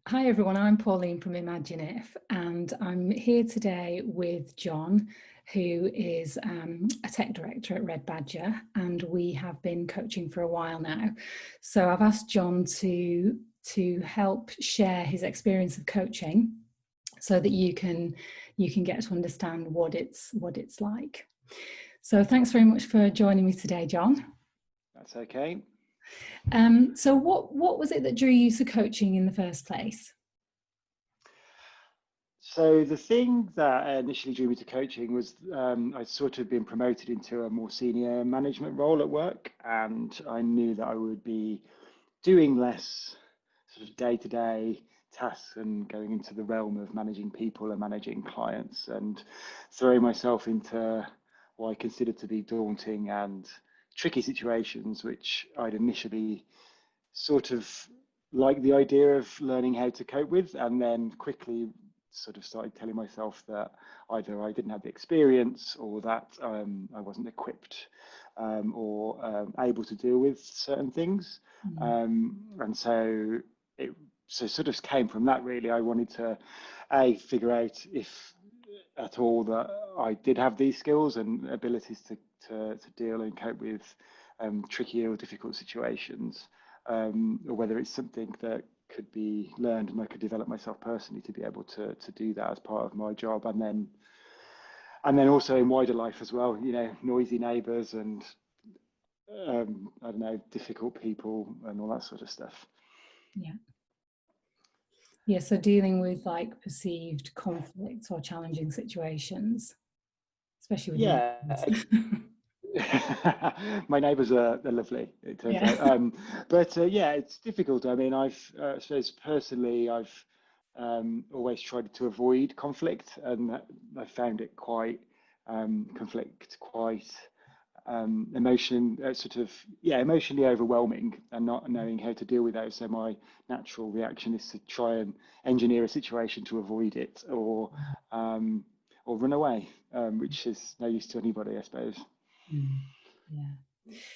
Hi everyone, I'm Pauline from Imagine If, and I'm here today with Jon, who is a tech director at Red Badger, and we have been coaching for a while now. So I've asked Jon to help share his experience of coaching, so that you can get to understand what it's like. So thanks very much for joining me today, Jon. That's okay. So what was it that drew you to coaching in the first place? So the thing that initially drew me to coaching was I'd sort of been promoted into a more senior management role at work, and I knew that I would be doing less sort of day-to-day tasks and going into the realm of managing people and managing clients and throwing myself into what I considered to be daunting and tricky situations, which I'd initially sort of liked the idea of learning how to cope with, and then quickly sort of started telling myself that either I didn't have the experience or that I wasn't equipped or able to deal with certain things. And so it sort of came from that, really. I wanted to figure out if at all that I did have these skills and abilities to deal and cope with tricky or difficult situations, or whether it's something that could be learned and I could develop myself personally to be able to do that as part of my job, and then also in wider life as well, you know, noisy neighbours and I don't know, difficult people and all that sort of stuff. Yeah, so dealing with like perceived conflicts or challenging situations, especially with neighbours. My neighbours are lovely, it turns out. But yeah, it's difficult. I mean, I suppose personally, I've always tried to avoid conflict, and I found it quite emotionally overwhelming and not knowing how to deal with those. So my natural reaction is to try and engineer a situation to avoid it, or run away, which is no use to anybody, I suppose. Yeah.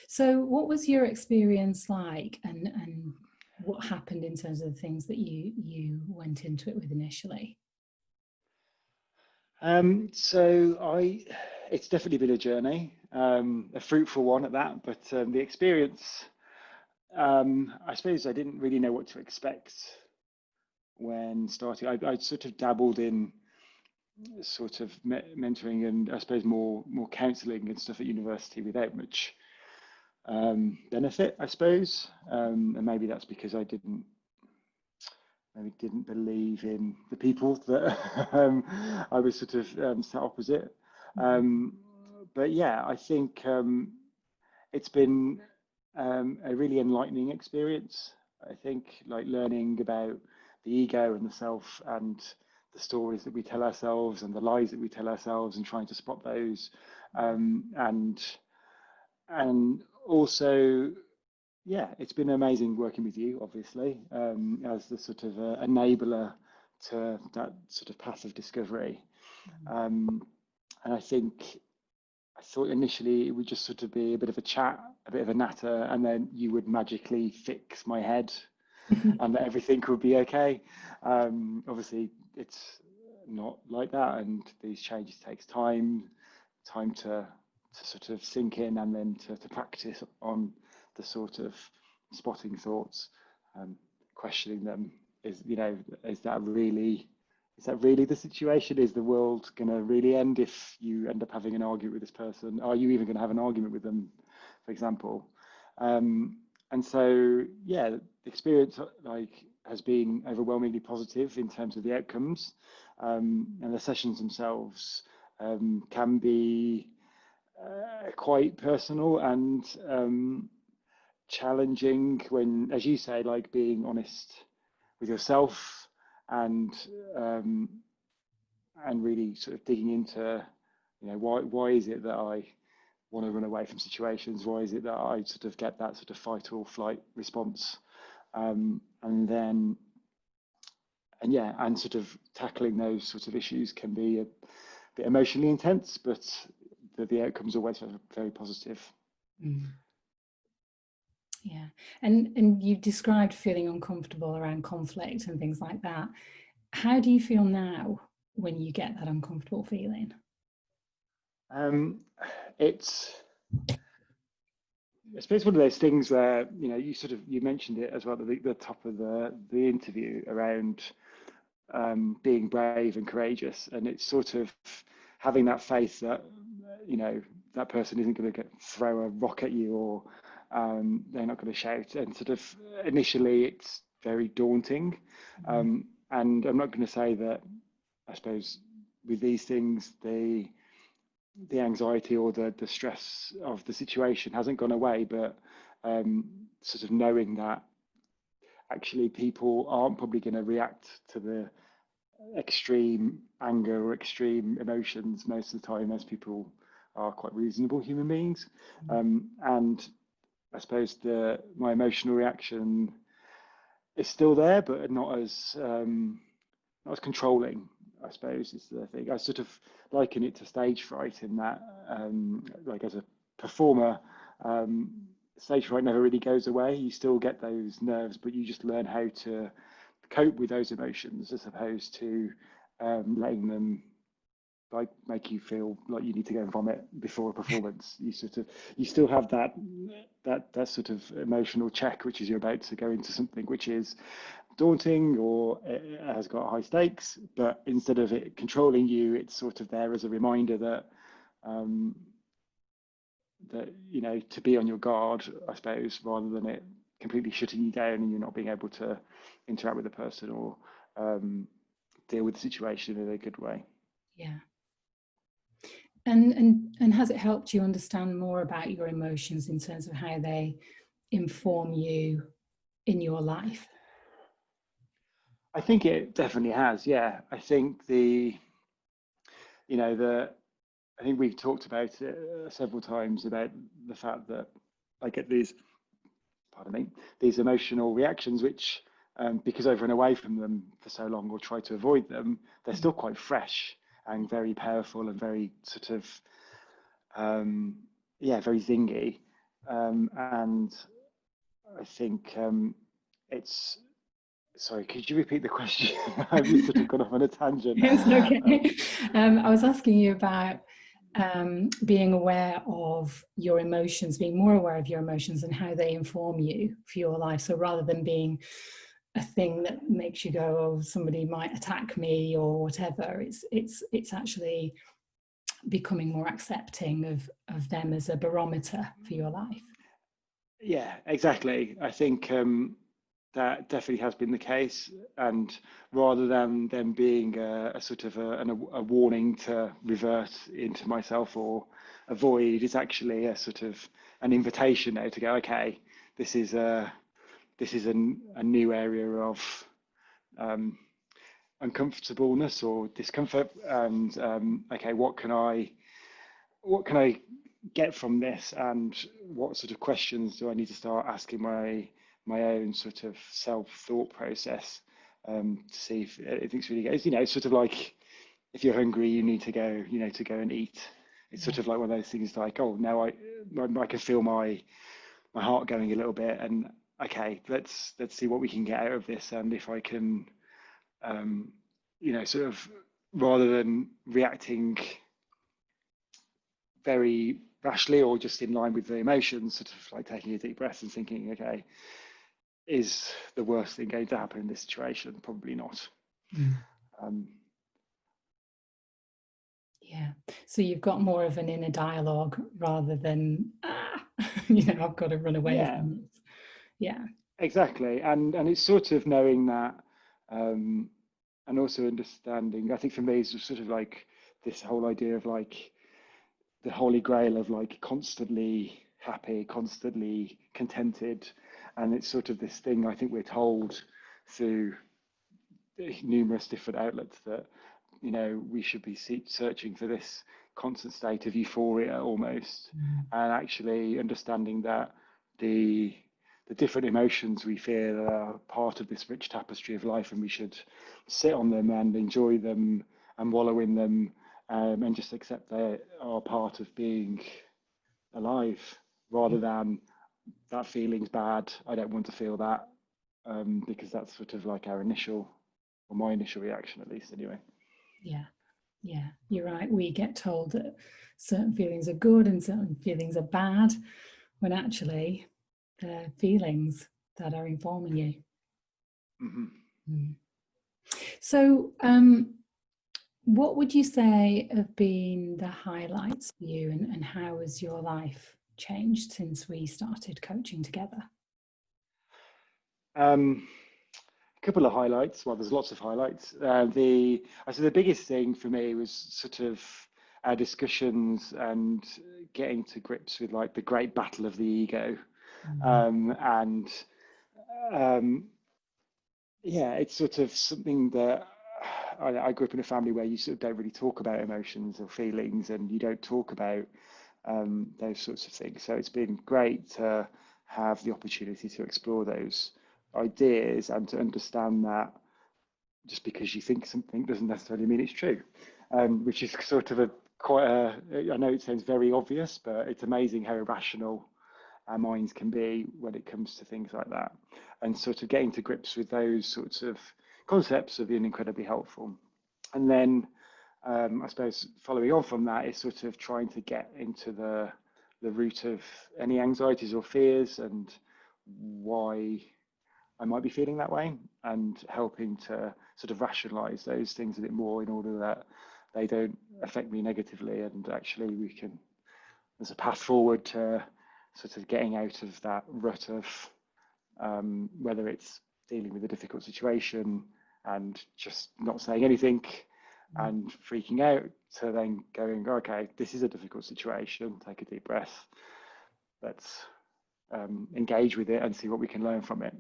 So what was your experience like, and what happened in terms of the things that you went into it with initially? It's definitely been a journey, a fruitful one at that, but the experience, I suppose I didn't really know what to expect when starting. I sort of dabbled in sort of mentoring and I suppose more counselling and stuff at university without much benefit, I suppose, and maybe that's because I didn't believe in the people that I was sort of sat opposite. But yeah, I think it's been a really enlightening experience. I think, like, learning about the ego and the self and the stories that we tell ourselves and the lies that we tell ourselves, and trying to spot those, and also, yeah, it's been amazing working with you, obviously, as the sort of enabler to that sort of path of discovery. And I thought initially it would just sort of be a bit of a chat, a bit of a natter, and then you would magically fix my head and that everything would be okay. Obviously, it's not like that, and these changes takes time to sort of sink in, and then to practice on the sort of spotting thoughts, questioning them. Is that really the situation? Is the world going to really end if you end up having an argument with this person? Are you even going to have an argument with them, for example? And so, yeah, the experience has been overwhelmingly positive in terms of the outcomes, and the sessions themselves can be quite personal and challenging when, as you say, like being honest with yourself and really sort of digging into, why is it that I want to run away from situations? Why is it that I sort of get that sort of fight or flight response? And sort of tackling those sorts of issues can be a bit emotionally intense, but the outcome's always very, very positive. Yeah. And you described feeling uncomfortable around conflict and things like that. How do you feel now when you get that uncomfortable feeling? It's, I suppose, one of those things where, you know, you mentioned it as well at the top of the interview around being brave and courageous, and it's sort of having that faith that, you know, that person isn't going to throw a rock at you, or they're not going to shout, and sort of initially it's very daunting. And I'm not going to say that, I suppose, with these things, the anxiety or the stress of the situation hasn't gone away, but sort of knowing that actually people aren't probably going to react to the extreme anger or extreme emotions most of the time, as people are quite reasonable human beings. And I suppose my emotional reaction is still there, but not as controlling, I suppose, is the thing. I sort of liken it to stage fright in that, like, as a performer, stage fright never really goes away. You still get those nerves, but you just learn how to cope with those emotions, as opposed to letting them like make you feel like you need to go and vomit before a performance. You still have that sort of emotional check, which is you're about to go into something which is daunting or it has got high stakes, but instead of it controlling you, it's sort of there as a reminder that you know, to be on your guard, I suppose, rather than it completely shutting you down and you're not being able to interact with the person or deal with the situation in a good way. Yeah. And has it helped you understand more about your emotions in terms of how they inform you in your life? I think it definitely has. Yeah, I think you know, I think we've talked about it several times about the fact that I get these, pardon me, these emotional reactions, which, because I've run away from them for so long or tried to avoid them, they're still quite fresh and very powerful and very sort of, yeah, very zingy. And I think it's, sorry, could you repeat the question? I've just sort of gone off on a tangent. It's okay. I was asking you about being aware of your emotions, being more aware of your emotions and how they inform you for your life. So rather than being a thing that makes you go, oh, somebody might attack me or whatever, it's actually becoming more accepting of them as a barometer for your life. Yeah, exactly. I think that definitely has been the case. And rather than them being a sort of a warning to revert into myself or avoid, it's actually a sort of an invitation now to go, okay, this is a new area of uncomfortableness or discomfort, and okay, what can I get from this, and what sort of questions do I need to start asking my own sort of self thought process, to see if anything's really good. You know, it's sort of like if you're hungry, you need to go, you know, to go and eat. It's sort of like one of those things like, oh, now I can feel my heart going a little bit, and okay, let's see what we can get out of this, and if I can, you know, sort of, rather than reacting very rashly or just in line with the emotions, sort of like taking a deep breath and thinking, okay, is the worst thing going to happen in this situation? Probably not. Yeah. So you've got more of an inner dialogue rather than, you know, I've got to run away Yeah, from this. Yeah. exactly. And it's sort of knowing that, and also understanding, I think for me, it's sort of like this whole idea of like the holy grail of like constantly happy, constantly contented. And it's sort of this thing I think we're told through numerous different outlets that, you know, we should be searching for this constant state of euphoria almost, and actually understanding that the different emotions we feel are part of this rich tapestry of life, and we should sit on them and enjoy them and wallow in them, and just accept they are part of being alive, rather than that feeling's bad. I don't want to feel that, because that's sort of like our initial, or my initial reaction, at least, anyway. Yeah, yeah, you're right. We get told that certain feelings are good and certain feelings are bad, when actually they're feelings that are informing you. Mm-hmm. Mm. So, what would you say have been the highlights for you, and how has your life changed since we started coaching together? A couple of highlights. Well, there's lots of highlights. I say the biggest thing for me was sort of our discussions and getting to grips with like the great battle of the ego. And yeah, it's sort of something that I grew up in a family where you sort of don't really talk about emotions or feelings, and you don't talk about those sorts of things. So it's been great to have the opportunity to explore those ideas and to understand that just because you think something doesn't necessarily mean it's true, which is sort of I know it sounds very obvious, but it's amazing how irrational our minds can be when it comes to things like that. And sort of getting to grips with those sorts of concepts have been incredibly helpful. And then I suppose following on from that is sort of trying to get into the root of any anxieties or fears and why I might be feeling that way, and helping to sort of rationalize those things a bit more in order that they don't affect me negatively, and actually there's a path forward to sort of getting out of that rut of whether it's dealing with a difficult situation and just not saying anything and freaking out, to then going, okay, this is a difficult situation, take a deep breath, let's engage with it and see what we can learn from it.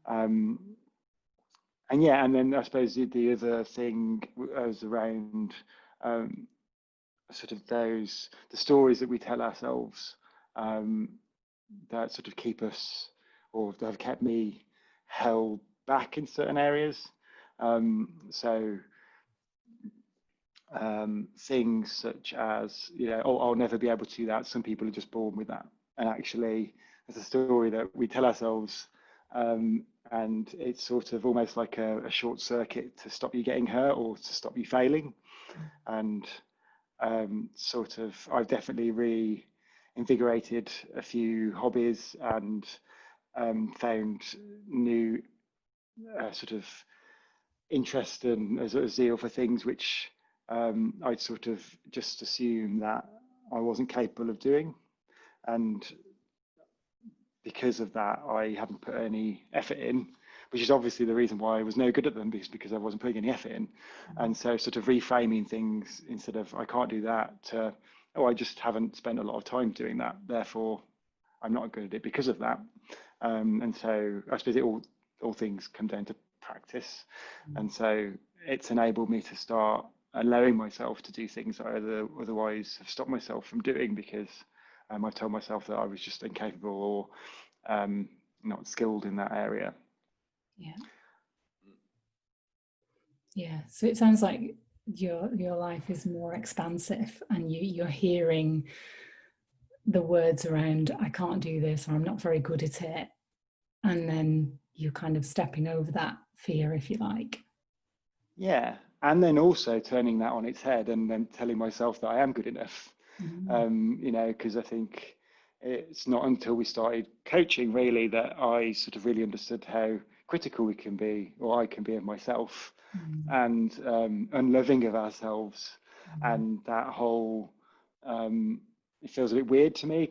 And yeah, and then I suppose the other thing was around sort of the stories that we tell ourselves, that sort of keep us, or that have kept me held back in certain areas. So things such as, oh, I'll never be able to do that. Some people are just born with that. And actually, there's a story that we tell ourselves, and it's sort of almost like a short circuit to stop you getting hurt or to stop you failing. And sort of, I've definitely reinvigorated a few hobbies and found new sort of interest and a sort of zeal for things which I'd sort of just assume that I wasn't capable of doing. And because of that, I haven't put any effort in, which is obviously the reason why I was no good at them, because I wasn't putting any effort in. And so sort of reframing things instead of I can't do that to, oh, I just haven't spent a lot of time doing that, therefore I'm not good at it because of that. And so I suppose all things come down to practice. And so it's enabled me to start allowing myself to do things that I otherwise have stopped myself from doing, because I told myself that I was just incapable or not skilled in that area. Yeah. Yeah. So it sounds like your life is more expansive, and you're hearing the words around I can't do this, or I'm not very good at it, and then you're kind of stepping over that fear, if you like. Yeah. And then also turning that on its head and then telling myself that I am good enough. Because I think it's not until we started coaching really that I sort of really understood how critical we can be, or I can be, of myself, and unloving of ourselves. And that whole, it feels a bit weird to me,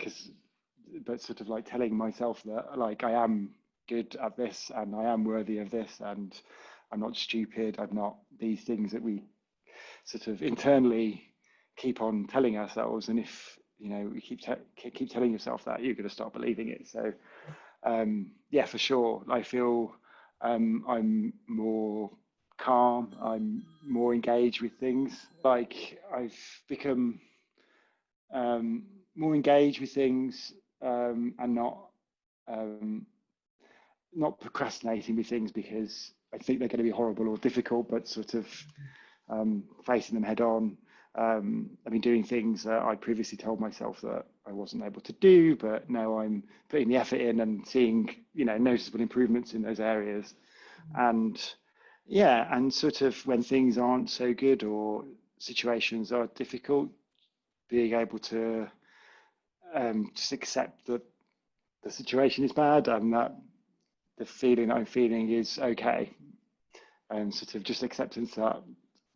but sort of like telling myself that like I am good at this and I am worthy of this, and I'm not stupid, I'm not these things that we sort of internally keep on telling ourselves. And if we keep telling yourself that, you're going to start believing it. So yeah, for sure, I feel I'm more calm, I'm more engaged with things. Like I've become more engaged with things, and not procrastinating with things because I think they're going to be horrible or difficult, but sort of facing them head on, I've been doing things that I previously told myself that I wasn't able to do, but now I'm putting the effort in and seeing, noticeable improvements in those areas. And yeah, and sort of when things aren't so good or situations are difficult, being able to just accept that the situation is bad and that the feeling I'm feeling is okay, and sort of just acceptance that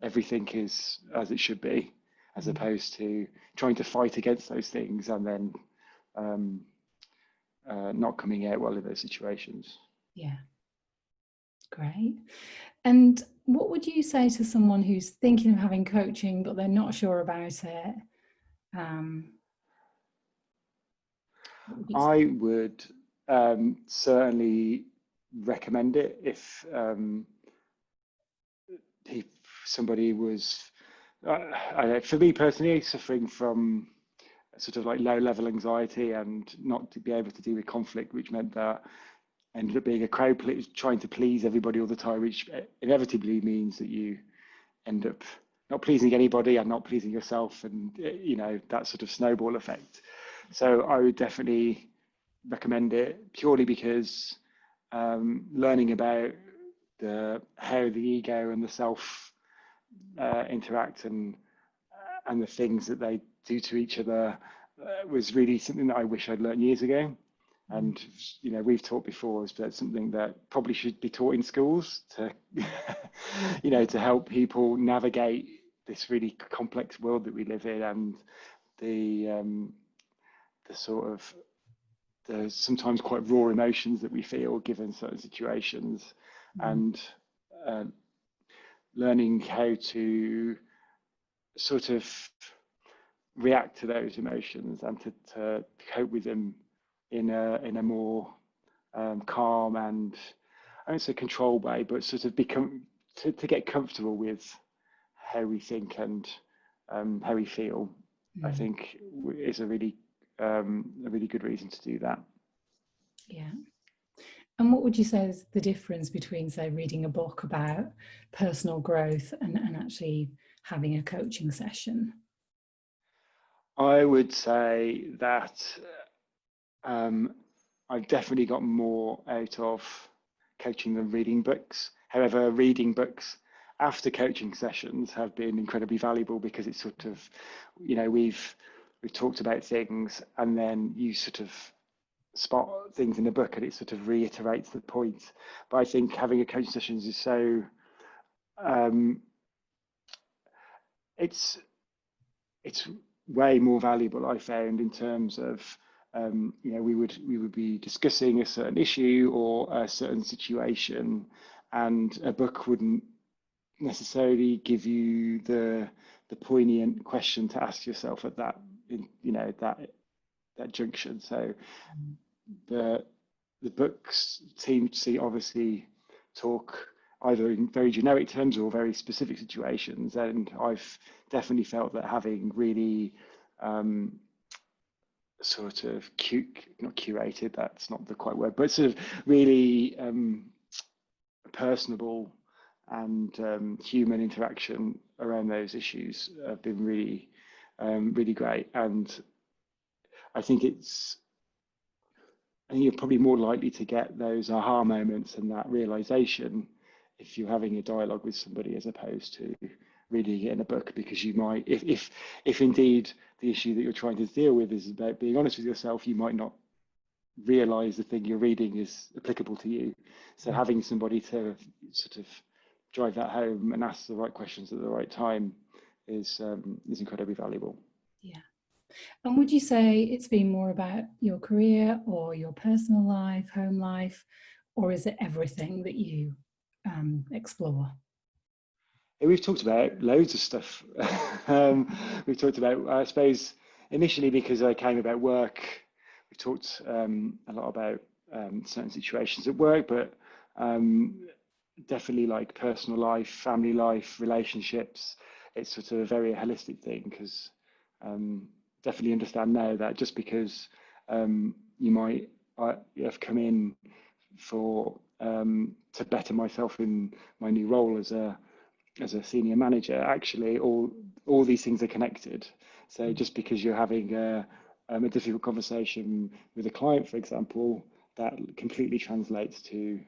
everything is as it should be, as opposed to trying to fight against those things and then not coming out well in those situations. Yeah, great. And what would you say to someone who's thinking of having coaching, but they're not sure about it? I would certainly recommend it if somebody was, for me personally, suffering from sort of like low level anxiety and not to be able to deal with conflict, which meant that I ended up being a crowd trying to please everybody all the time, which inevitably means that you end up not pleasing anybody and not pleasing yourself, and that sort of snowball effect. So I would definitely recommend it, purely because learning about how the ego and the self interact and the things that they do to each other was really something that I wish I'd learned years ago. And we've taught before, but something that probably should be taught in schools to to help people navigate this really complex world that we live in, and the sort of the sometimes quite raw emotions that we feel given certain situations, and learning how to sort of react to those emotions and to cope with them in a more calm and, I don't say controlled way, but sort of to get comfortable with how we think and how we feel. I think is a really good reason to do that. Yeah. And what would you say is the difference between, say, reading a book about personal growth and actually having a coaching session? I would say that I've definitely got more out of coaching than reading books. However, reading books after coaching sessions have been incredibly valuable, because it's sort of, we've talked about things and then you sort of spot things in the book and it sort of reiterates the point. But I think having a coaching sessions is so it's way more valuable, I found, in terms of we would be discussing a certain issue or a certain situation, and a book wouldn't necessarily give you the poignant question to ask yourself at that that junction. So the books seem to obviously talk either in very generic terms or very specific situations, and I've definitely felt that having really sort of not curated, that's not the quite word, but sort of really personable and human interaction around those issues have been really really great. And I think you're probably more likely to get those aha moments and that realization if you're having a dialogue with somebody, as opposed to reading it in a book, because you might, if indeed the issue that you're trying to deal with is about being honest with yourself, you might not realize the thing you're reading is applicable to you. So having somebody to sort of drive that home and ask the right questions at the right time is incredibly valuable. Yeah. And would you say it's been more about your career or your personal life, home life, or is it everything that you explore? We've talked about loads of stuff. We've talked about, I suppose, initially because I came about work, we talked a lot about certain situations at work, but definitely like personal life, family life, relationships. It's sort of a very holistic thing, because definitely understand now that just because you might have come in for to better myself in my new role as a as a senior manager, actually all these things are connected. So just because you're having a difficult conversation with a client, for example, that completely translates to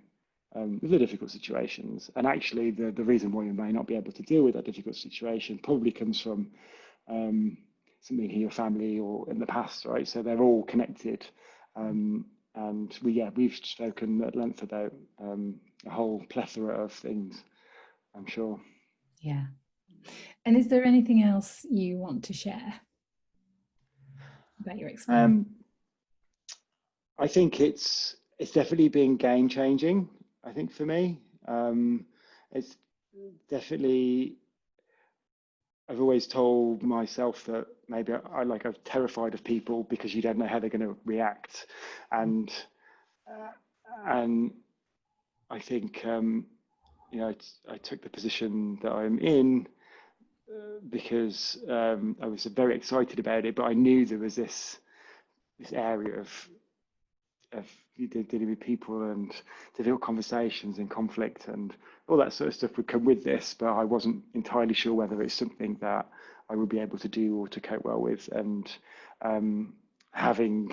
the difficult situations. And actually, the reason why you may not be able to deal with that difficult situation probably comes from something in your family or in the past, right? So they're all connected. And we've spoken at length about a whole plethora of things, I'm sure. Yeah. And is there anything else you want to share about your experience? I think it's definitely been game changing. I think for me, it's definitely. I've always told myself that maybe I'm terrified of people because you don't know how they're going to react, and I think I took the position that I'm in because I was very excited about it, but I knew there was this area of dealing with people and difficult conversations and conflict and all that sort of stuff would come with this, but I wasn't entirely sure whether it's something that I would be able to do or to cope well with. And having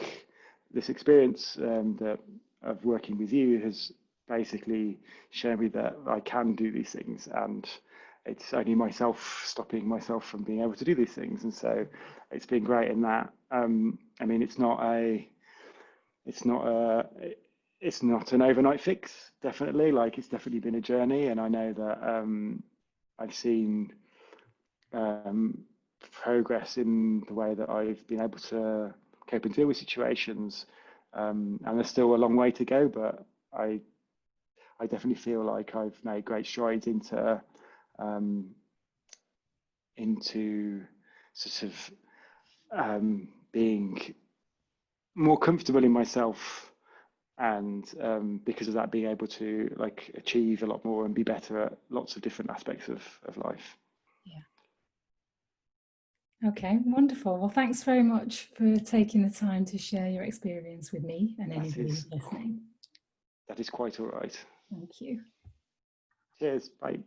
this experience that of working with you has basically shown me that I can do these things, and it's only myself stopping myself from being able to do these things. And so it's been great in that. I mean, it's not an overnight fix, definitely. Like, it's definitely been a journey, and I know that I've seen progress in the way that I've been able to cope and deal with situations, and there's still a long way to go, but I definitely feel like I've made great strides into sort of being more comfortable in myself, and because of that, being able to achieve a lot more and be better at lots of different aspects of life. Yeah. Okay, wonderful. Well, thanks very much for taking the time to share your experience with me and anybody who's listening. That is quite all right. Thank you. Cheers. Bye.